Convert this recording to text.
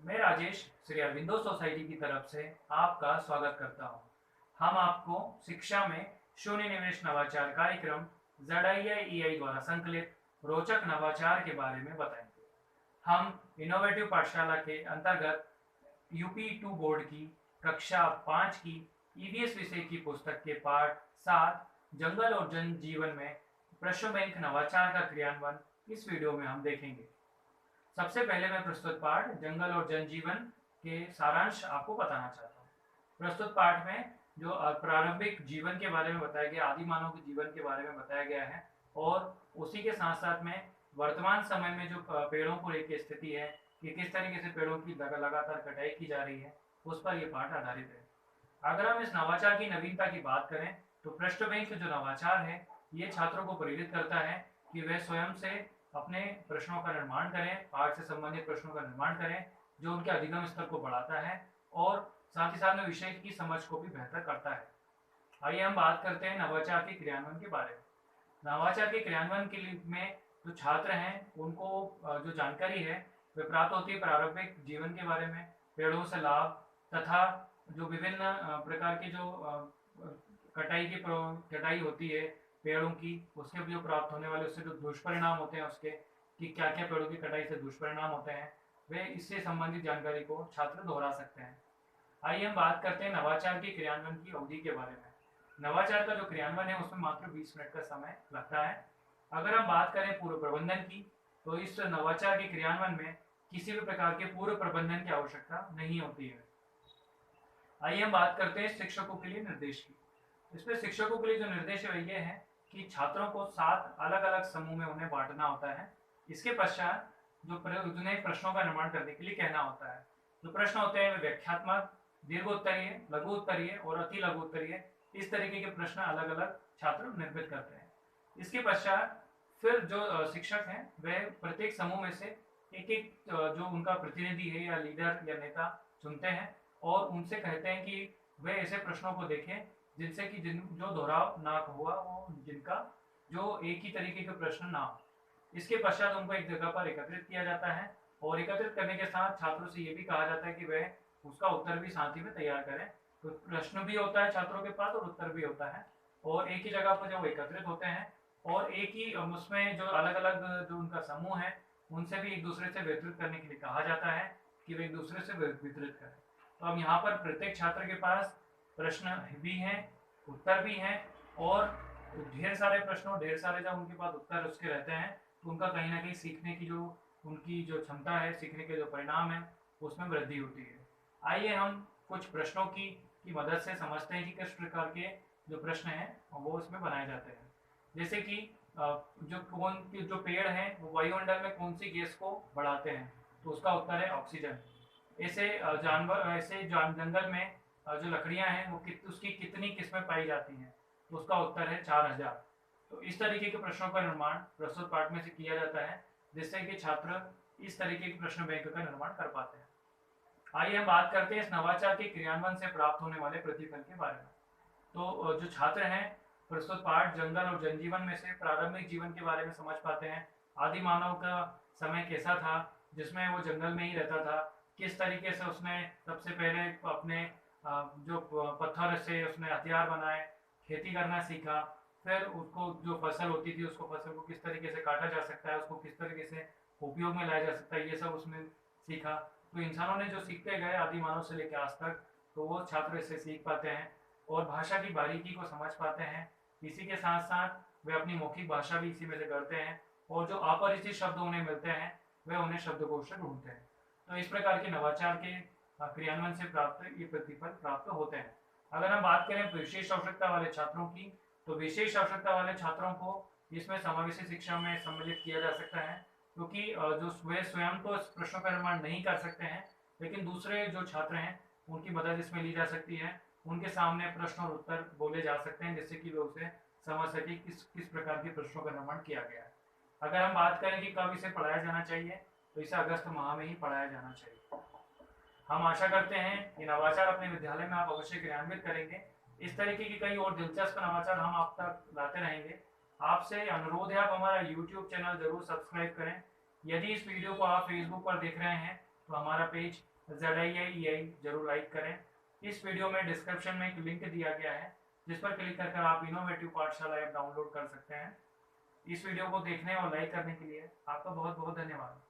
मैं राजेश श्री अरविंदो सोसाइटी की तरफ से आपका स्वागत करता हूं। हम आपको शिक्षा में शून्य निवेश नवाचार कार्यक्रम ZII द्वारा संकलित रोचक नवाचार के बारे में बताएंगे। हम इनोवेटिव पाठशाला के अंतर्गत UP2 बोर्ड की कक्षा 5 की EVS विषय की पुस्तक के पाठ 7 जंगल और जन जीवन में प्रश्न बैंक नवाचार का क्रियान्वयन इस वीडियो में हम देखेंगे। सबसे पहले मैं प्रस्तुत पाठ जंगल और जनजीवन के सारांश आपको बताना चाहता हूँ। प्रस्तुत पाठ में जो प्रारंभिक जीवन के बारे में बताया गया, आदि मानव के जीवन के बारे में बताया गया है और उसी के साथ साथ में वर्तमान समय में जो पेड़ों को लेकर स्थिति है कि किस तरीके से पेड़ों की लगातार कटाई की जा रही है, उस पर यह पाठ आधारित है। अगर हम इस नवाचार की नवीनता की बात करें तो पृष्ठ बैंक जो नवाचार है ये छात्रों को प्रेरित करता है कि वे स्वयं से अपने प्रश्नों का निर्माण करें, पाठ से संबंधित प्रश्नों का निर्माण करें जो उनके अधिगम स्तर को बढ़ाता है और साथ ही साथ में विषय की समझ को भी बेहतर करता है। आइए हम बात करते हैं नवाचार के क्रियान्वयन के बारे में। नवाचार के क्रियान्वयन के लिए में जो छात्र हैं उनको जो जानकारी है वे प्राप्त होती है प्रारंभिक जीवन के बारे में, पेड़ों से लाभ तथा जो विभिन्न प्रकार के जो कटाई होती है पेड़ों की, उसके जो प्राप्त होने वाले उससे जो दुष्परिणाम होते हैं उसके कि क्या क्या पेड़ों की कटाई से दुष्परिणाम होते हैं, वे इससे संबंधित जानकारी को छात्र दोहरा सकते हैं। आइए हम बात करते हैं नवाचार के क्रियान्वयन की अवधि के बारे में। नवाचार का जो क्रियान्वयन है उसमें मात्र 20 मिनट का समय लगता है। अगर हम बात करें पूर्व प्रबंधन की तो इस नवाचार के क्रियान्वयन में किसी भी प्रकार के पूर्व प्रबंधन की आवश्यकता नहीं होती है। आइए हम बात करते हैं शिक्षकों के लिए निर्देश की। इसमें शिक्षकों के लिए जो निर्देश है ये है कि छात्रों को 7 अलग अलग समूह में उन्हें बांटना होता है। इसके पश्चात उन्हें प्रश्नों का निर्माण करने के लिए कहना होता है। जो प्रश्न होते हैं वे व्याख्यात्मक, दीर्घ उत्तरीय, लघु उत्तरीय और अति लघु उत्तरीय, इस तरीके के प्रश्न अलग अलग छात्र निर्मित करते हैं। इसके पश्चात फिर जो शिक्षक हैं वह प्रत्येक समूह में से एक एक जो उनका प्रतिनिधि है या लीडर या नेता चुनते हैं और उनसे कहते हैं कि वे ऐसे प्रश्नों को देखें जिनसे कि जो दोहराव ना हुआ हो, जिनका जो एक ही तरीके के प्रश्न ना हो। इसके पश्चात उनको एक जगह पर एकत्रित किया जाता है और एकत्रित करने के साथ छात्रों से ये भी कहा जाता है कि वह उसका उत्तर भी साथ ही में तैयार करें। तो प्रश्न भी होता है छात्रों के पास और उत्तर भी होता है और एक ही जगह पर जब एकत्रित होते हैं और एक ही उसमें जो अलग अलग जो उनका समूह है उनसे भी एक दूसरे से वितरित करने के लिए कहा जाता है कि वे एक दूसरे से वितरित करें। तो अब यहाँ पर प्रत्येक छात्र के पास प्रश्न भी हैं, उत्तर भी हैं और ढेर सारे प्रश्नों ढेर सारे जब उनके पास उत्तर उसके रहते हैं तो उनका कहीं ना कहीं सीखने की जो उनकी जो क्षमता है, सीखने के जो परिणाम है उसमें वृद्धि होती है। आइए हम कुछ प्रश्नों की मदद से समझते हैं कि किस प्रकार के जो प्रश्न हैं वो इसमें बनाए जाते हैं। जैसे कि जो पेड़ हैं वो वायुमंडल में कौन सी गैस को बढ़ाते हैं, तो उसका उत्तर है ऑक्सीजन। ऐसे जंगल में जो लकड़ियां हैं वो उसकी कितनी किस्में पाई जाती हैं, तो उसका उत्तर है 4000। तो इस तरीके के प्रश्नों का निर्माण प्रस्तुत पाठ में से किया जाता है जिससे कि छात्र इस तरीके के प्रश्न बैंक का निर्माण कर पाते हैं। आइए हम बात करते हैं इस नवाचार के क्रियान्वयन से प्राप्त होने वाले प्रतिफल के बारे में। तो जो छात्र हैं प्रस्तुत पाठ जंगल और जनजीवन में से प्रारंभिक जीवन के बारे में समझ पाते हैं। आदि मानव का समय कैसा था जिसमें वो जंगल में ही रहता था, किस तरीके से उसने सबसे पहले अपने जो पत्थर से उसने हथियार बनाए, खेती करना सीखा, फिर उसको जो फसल होती थी उसको फसल को किस तरीके से काटा जा सकता है, उसको किस तरीके से उपयोग में लाया जा सकता है, ये सब उसने सीखा। तो इंसानों ने जो सीखते गए आदि मानव से लेकर आज तक, तो वो छात्र इससे सीख पाते हैं और भाषा की बारीकी को समझ पाते हैं। इसी के साथ साथ वे अपनी मौखिक भाषा भी इसी में से करते हैं और जो अपरिचित शब्द उन्हें मिलते हैं वे उन्हें शब्दकोश से ढूंढते हैं। तो इस प्रकार के नवाचार के क्रियान्वयन से प्राप्त ये प्रतिफल प्राप्त होते हैं। अगर हम बात करें विशेष आवश्यकता वाले छात्रों की, तो विशेष आवश्यकता वाले छात्रों को इसमें समावेशी शिक्षा में सम्मिलित किया जा सकता है क्योंकि जो वे स्वयं तो प्रश्नों का निर्माण नहीं कर सकते हैं लेकिन दूसरे जो छात्र हैं उनकी मदद इसमें ली जा सकती है। उनके सामने प्रश्न और उत्तर बोले जा सकते हैं जिससे कि वे उसे समझ सके किस किस प्रकार के प्रश्नों का निर्माण किया गया है। अगर हम बात करें कि कब इसे पढ़ाया जाना चाहिए तो इसे अगस्त माह में ही पढ़ाया जाना चाहिए। हम आशा करते हैं कि नवाचार अपने विद्यालय में आप अवश्य क्रियान्वित करेंगे। इस तरीके की कई और दिलचस्प नवाचार हम आप तक लाते रहेंगे। आपसे अनुरोध है आप हमारा YouTube चैनल जरूर सब्सक्राइब करें। यदि इस वीडियो को आप फेसबुक पर देख रहे हैं तो हमारा पेज ZII जरूर लाइक करें। इस वीडियो में डिस्क्रिप्शन में एक लिंक दिया गया है जिस पर क्लिक कर आप इनोवेटिव पाठशाला ऐप डाउनलोड कर सकते हैं। इस वीडियो को देखने और लाइक करने के लिए आपका बहुत बहुत धन्यवाद।